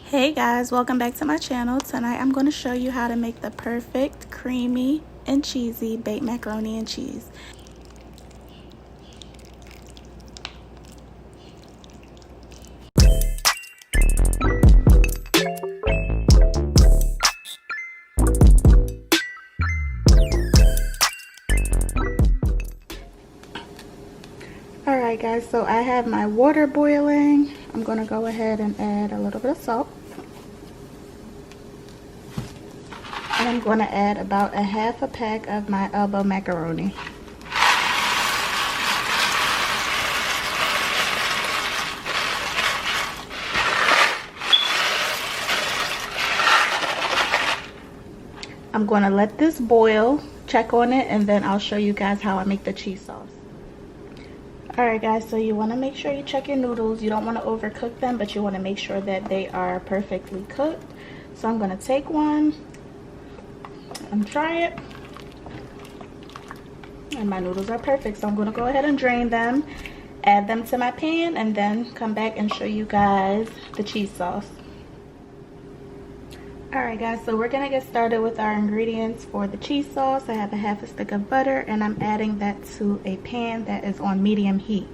Hey guys, welcome back to my channel. Tonight I'm going to show you how to make the perfect creamy and cheesy baked macaroni and cheese. Alright guys, so I have my water boiling. I'm going to go ahead and add a little bit of salt. And I'm going to add about a half a pack of my elbow macaroni. I'm going to let this boil, check on it, and then I'll show you guys how I make the cheese sauce. Alright guys, so you want to make sure you check your noodles. You don't want to overcook them, but you want to make sure that they are perfectly cooked. So I'm going to take one and try it. And my noodles are perfect, so I'm going to go ahead and drain them, add them to my pan, and then come back and show you guys the cheese sauce. Alright guys, so we're going to get started with our ingredients for the cheese sauce. I have a half a stick of butter, and I'm adding that to a pan that is on medium heat.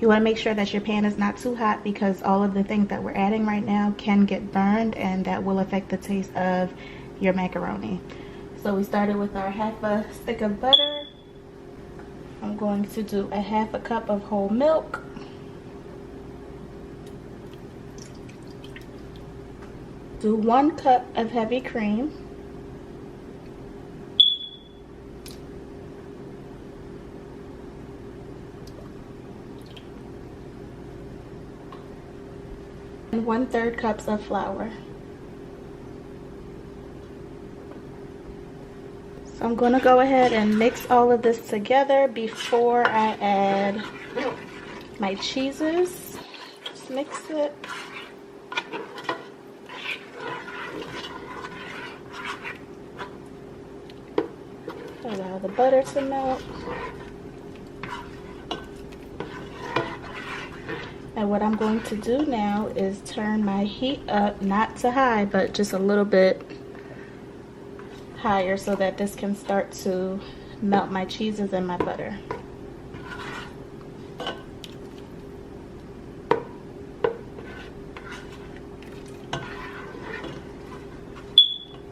You want to make sure that your pan is not too hot, because all of the things that we're adding right now can get burned, and that will affect the taste of your macaroni. So we started with our half a stick of butter. I'm going to do a half a cup of whole milk. Do 1 cup of heavy cream. And 1/3 cups of flour. So I'm going to go ahead and mix all of this together before I add my cheeses. Just mix it. Allow the butter to melt. And what I'm going to do now is turn my heat up, not to high, but just a little bit higher, so that this can start to melt my cheeses and my butter.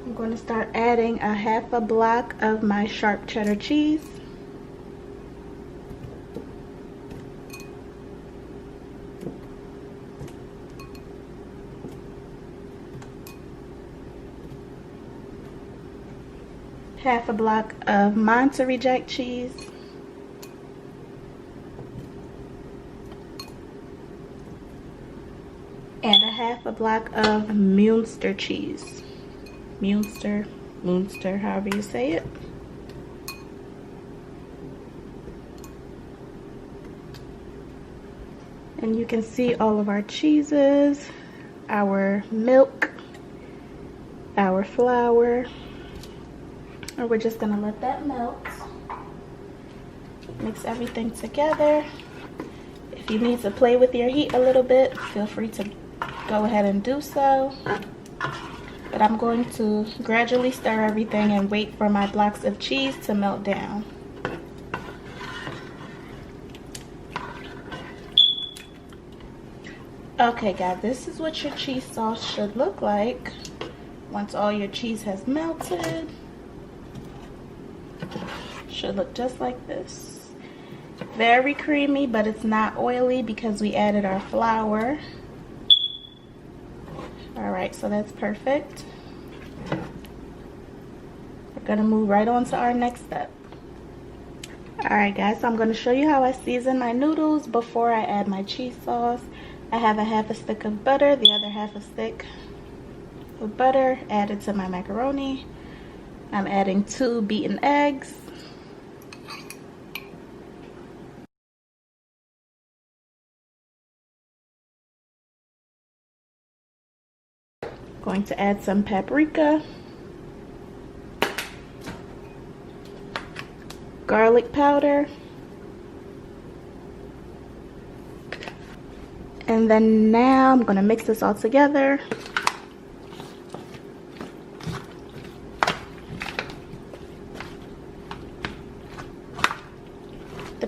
I'm going to start adding a half a block of my sharp cheddar cheese. Half a block of Monterey Jack cheese. And a half a block of muenster cheese. Muenster, however you say it. And you can see all of our cheeses, our milk, our flour. And we're just gonna let that melt. Mix everything together. If you need to play with your heat a little bit, feel free to go ahead and do so. But I'm going to gradually stir everything and wait for my blocks of cheese to melt down. Okay guys, this is what your cheese sauce should look like once all your cheese has melted. Should look just like this. Very creamy, but it's not oily because we added our flour. Alright, so that's perfect. We're gonna move right on to our next step. Alright guys, so I'm gonna show you how I season my noodles before I add my cheese sauce. I have a half a stick of butter, the other half a stick of butter added to my macaroni. I'm adding 2 beaten eggs. Going to add some paprika, garlic powder, and then now I'm going to mix this all together.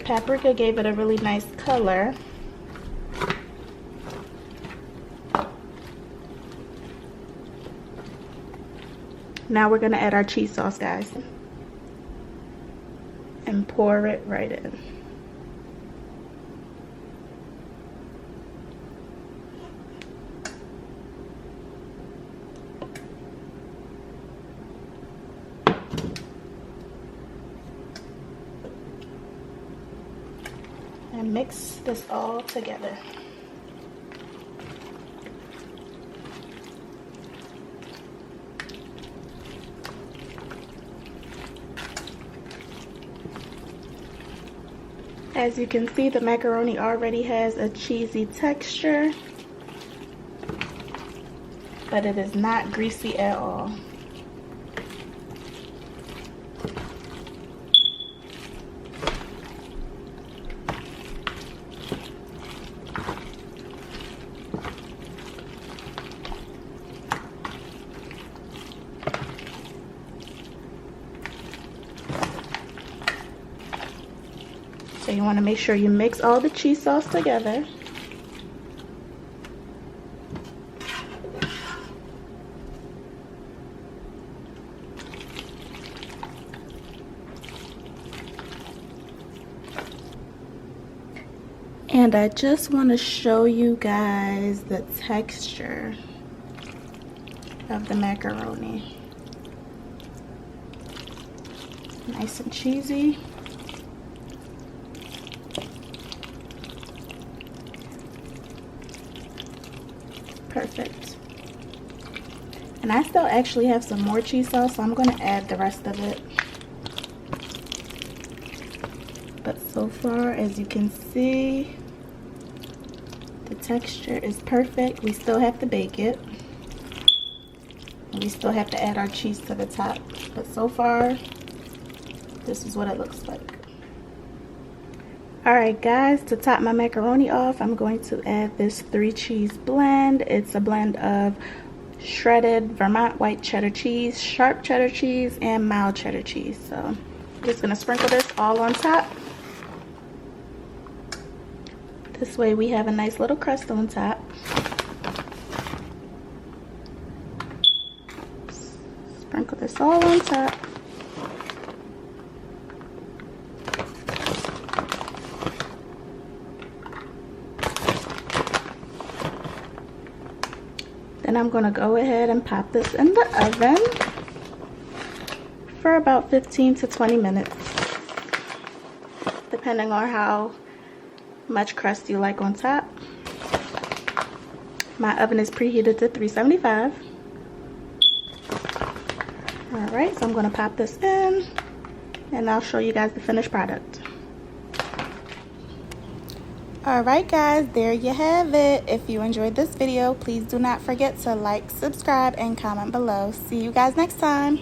paprika gave it a really nice color. Now we're gonna add our cheese sauce, guys, and pour it right in. And mix this all together. As you can see, the macaroni already has a cheesy texture, but it is not greasy at all. So you want to make sure you mix all the cheese sauce together. And I just want to show you guys the texture of the macaroni. Nice and cheesy. Perfect. And I still actually have some more cheese sauce, so I'm going to add the rest of it. But so far, as you can see, the texture is perfect. We still have to bake it. And we still have to add our cheese to the top. But so far, this is what it looks like. Alright guys, to top my macaroni off, I'm going to add this 3 cheese blend. It's a blend of shredded Vermont white cheddar cheese, sharp cheddar cheese, and mild cheddar cheese. So I'm just going to sprinkle this all on top. This way we have a nice little crust on top. Sprinkle this all on top. Then I'm going to go ahead and pop this in the oven for about 15 to 20 minutes, depending on how much crust you like on top. My oven is preheated to 375. Alright, so I'm going to pop this in and I'll show you guys the finished product. Alright guys, there you have it. If you enjoyed this video, please do not forget to like, subscribe, and comment below. See you guys next time.